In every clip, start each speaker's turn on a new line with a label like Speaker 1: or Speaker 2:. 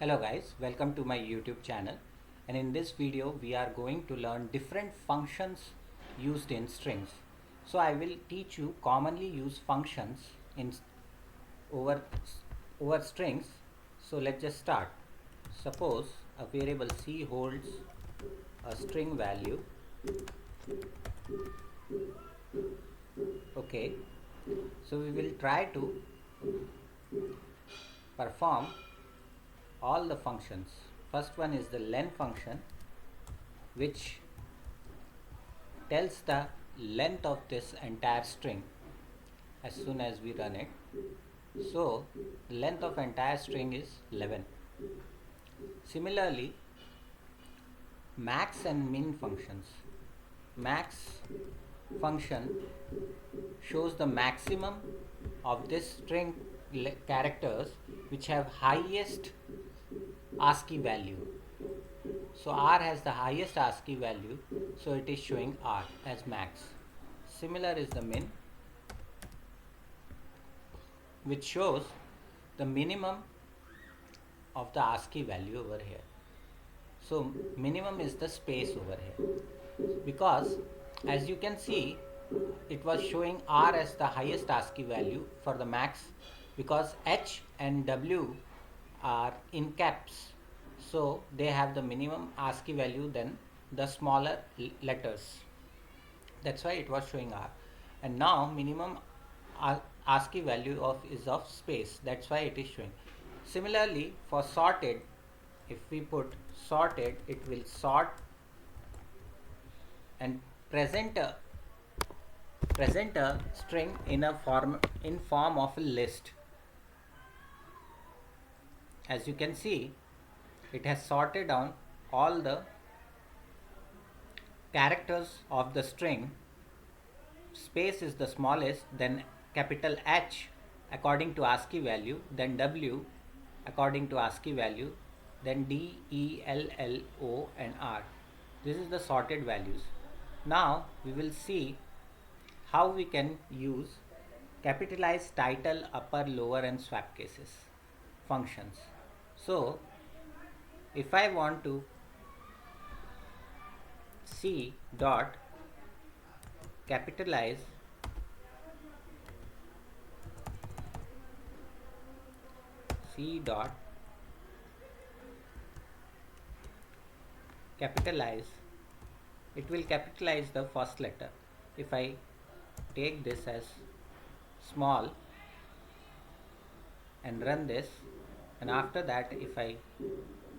Speaker 1: Hello guys, welcome to my YouTube channel, and in this video we are going to learn different functions used in strings. So I will teach you commonly used functions in over over strings. So let's just start. Suppose a variable C holds a string value. Okay, so we will try to perform all the functions. First one is the len function, which tells the length of this entire string as soon as we run it. So the length of entire string is 11. Similarly, max and min functions. Max function shows the maximum of this string characters which have highest ASCII value. So R has the highest ASCII value, so it is showing R as max. Similar is the min, which shows the minimum of the ASCII value over here. So minimum is the space over here, because as you can see it was showing R as the highest ASCII value for the max, because H and W are in caps, so they have the minimum ASCII value than the smaller letters. That's why it was showing R. And now minimum ASCII value is of space, that's why it is showing. Similarly for sorted, if we put sorted, it will sort and present a string in form of a list. As you can see, it has sorted down all the characters of the string. Space is the smallest, then capital H according to ASCII value, then W according to ASCII value, then D, E, L, L, O and R. This is the sorted values. Now we will see how we can use capitalized title, upper, lower and swap cases functions. So if I want to C dot capitalize C dot capitalize, it will capitalize the first letter. If I take this as small and run this, and after that if I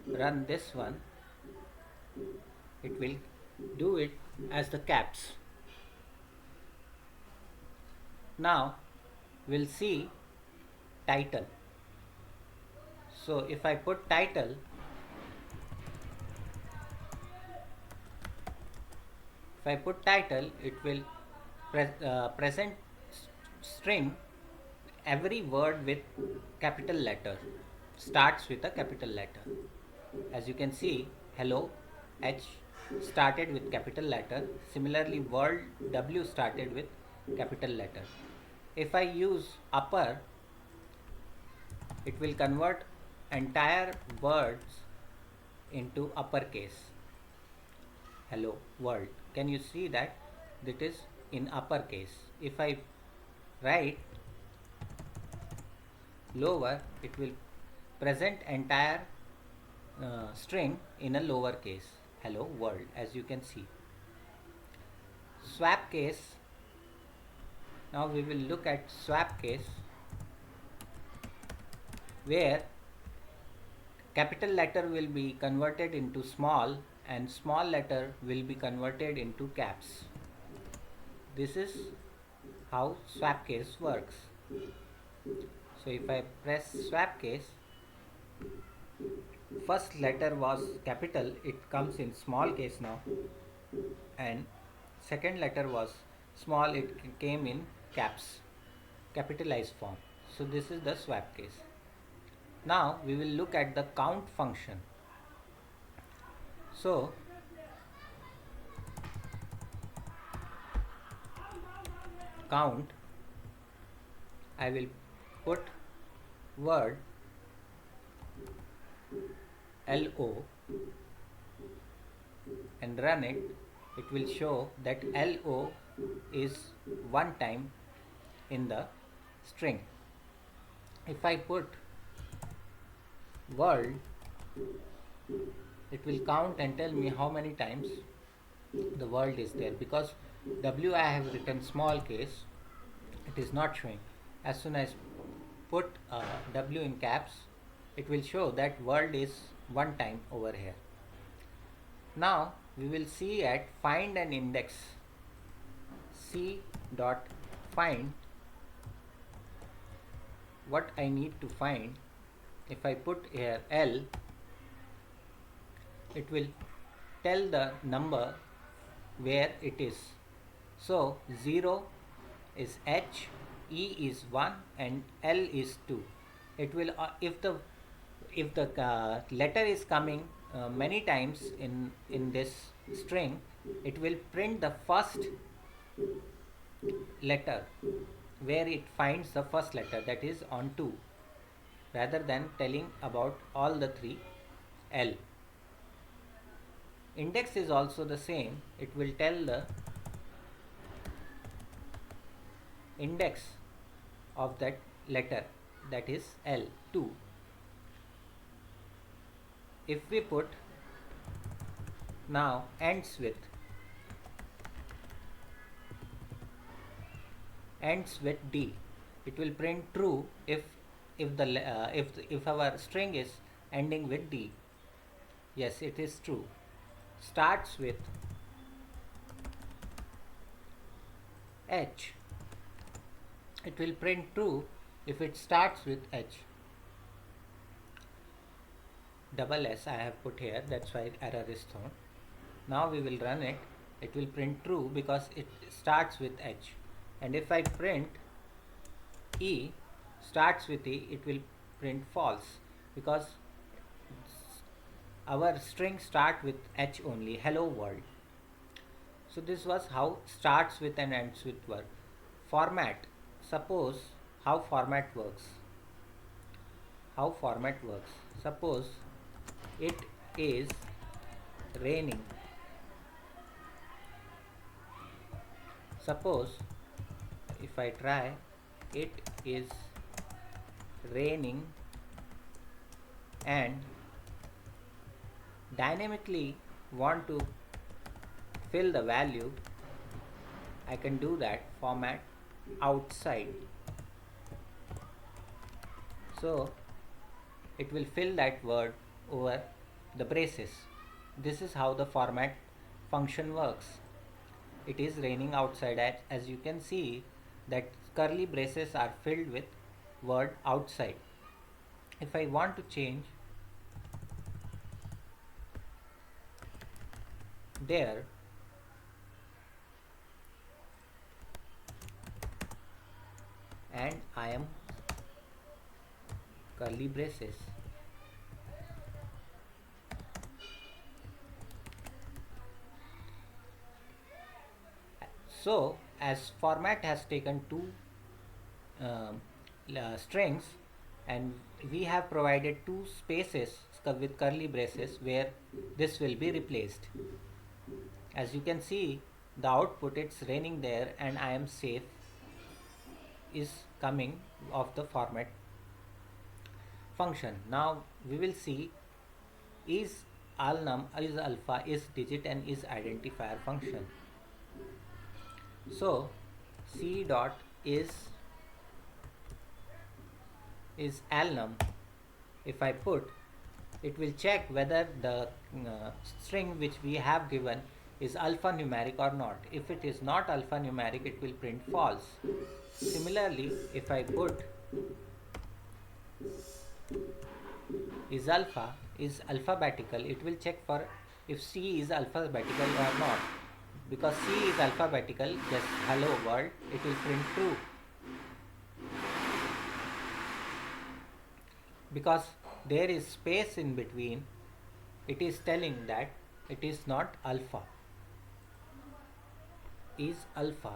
Speaker 1: run this one, it will do it as the caps. Now we'll see title. So if I put title, it will present string. Every word with capital letter starts with a capital letter. As you can see, hello H started with capital letter. Similarly, world W started with capital letter. If I use upper, it will convert entire words into uppercase. Hello world. Can you see that it is in uppercase? If I write lower, it will present entire string in a lower case. Hello world, as you can see. Swap case. Now we will look at swap case, where capital letter will be converted into small and small letter will be converted into caps. This is how swap case works. So if I press swap case, first letter was capital, it comes in small case now, and second letter was small, it came in caps, capitalized form. So this is the swap case. Now we will look at the count function. So count, I will put word LO and run it, it will show that LO is one time in the string. If I put world, it will count and tell me how many times the world is there. Because W I have written small case, it is not showing. As soon as put W in caps, it will show that world is one time over here. Now we will see at find an index. C dot find what I need to find. If I put here L, it will tell the number where it is. So 0 is H, E is 1 and L is 2. It will if the letter is coming many times in this string, it will print the first letter where it finds the first letter, that is on 2, rather than telling about all the three L. Index is also the same. It will tell the index of that letter, that is L2. If we put now ends with D, it will print true if our string is ending with D. Yes, it is true. Starts with H, it will print true if it starts with H. Double S I have put here, that's why error is thrown. Now we will run it, it will print true because it starts with H. And if I print E starts with E, it will print false because our string start with H only, hello world. So this was how starts with and ends with work. Format. Suppose how format works. Suppose it is raining. Suppose if I try, it is raining, and dynamically want to fill the value, I can do that. Format outside. So it will fill that word over the braces. This is how the format function works. It is raining outside. As you can see that curly braces are filled with word outside. If I want to change there, and I am curly braces. So as format has taken two strings, and we have provided two spaces with curly braces where this will be replaced. As you can see, the output, it's raining there and I am safe, is coming of the format function. Now we will see is alnum, is alpha, is digit and is identifier function. So C dot is alnum. If I put, it will check whether the string which we have given is alphanumeric or not. If it is not alphanumeric, it will print false. Similarly, if I put is alpha, is alphabetical, it will check for if C is alphabetical or not. Because C is alphabetical, just hello world, it will print true. Because there is space in between, it is telling that it is not alpha. Is alpha.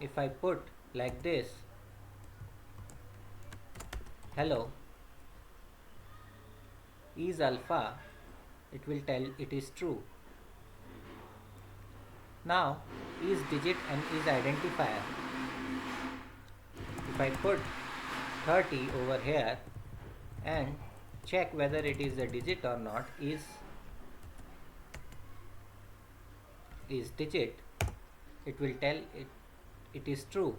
Speaker 1: If I put like this, hello, is alpha, it will tell it is true. Now is digit and is identifier. If I put 30 over here and check whether it is a digit or not, is digit, it will tell it is true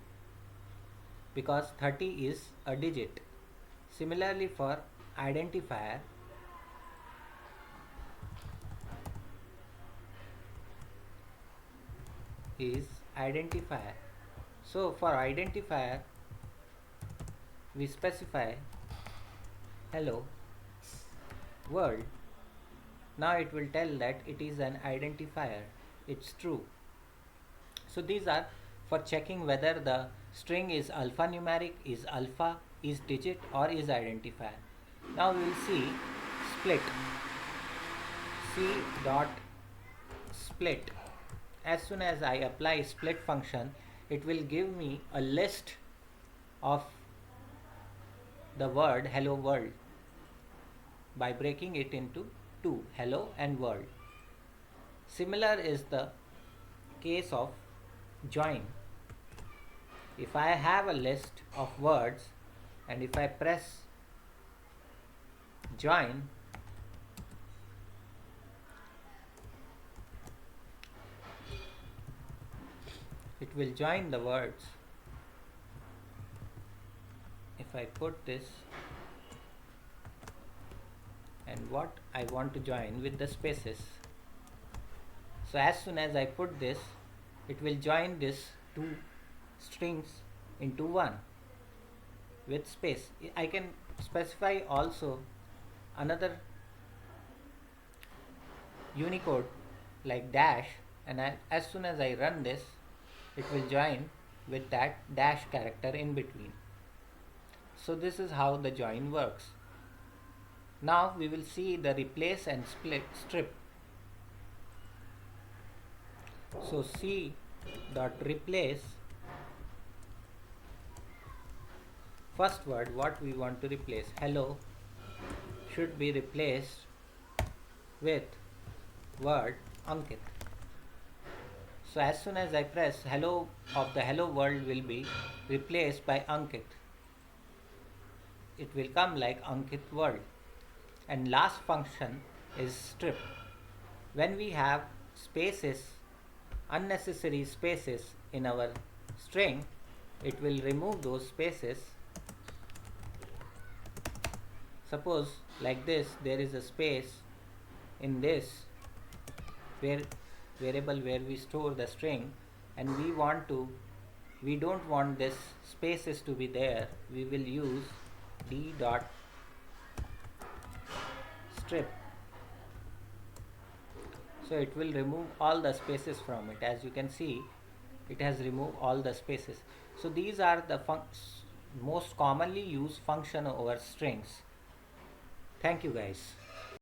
Speaker 1: because 30 is a digit. Similarly for identifier, is identifier. So for identifier we specify hello world. Now it will tell that it is an identifier, it's true. So these are for checking whether the string is alphanumeric, is alpha, is digit or is identifier. Now we will see split. C dot split. As soon as I apply split function, it will give me a list of the word hello world by breaking it into two, hello and world. Similar is the case of join. If I have a list of words and if I press join, it will join the words. If I put this and what I want to join with the spaces. So as soon as I put this, it will join this two strings into one with space. I can specify also another Unicode like dash, and as soon as I run this, it will join with that dash character in between. So this is how the join works. Now we will see the replace and strip. So C dot replace, first word what we want to replace, hello, should be replaced with word Ankit. So as soon as I press, hello of the hello world will be replaced by Ankit. It will come like Ankit world. And last function is strip. When we have spaces, unnecessary spaces in our string, it will remove those spaces. Suppose like this, there is a space in this variable where we store the string, and we don't want this spaces to be there. We will use d dot strip. So it will remove all the spaces from it. As you can see, it has removed all the spaces. So these are the most commonly used function over strings. Thank you guys.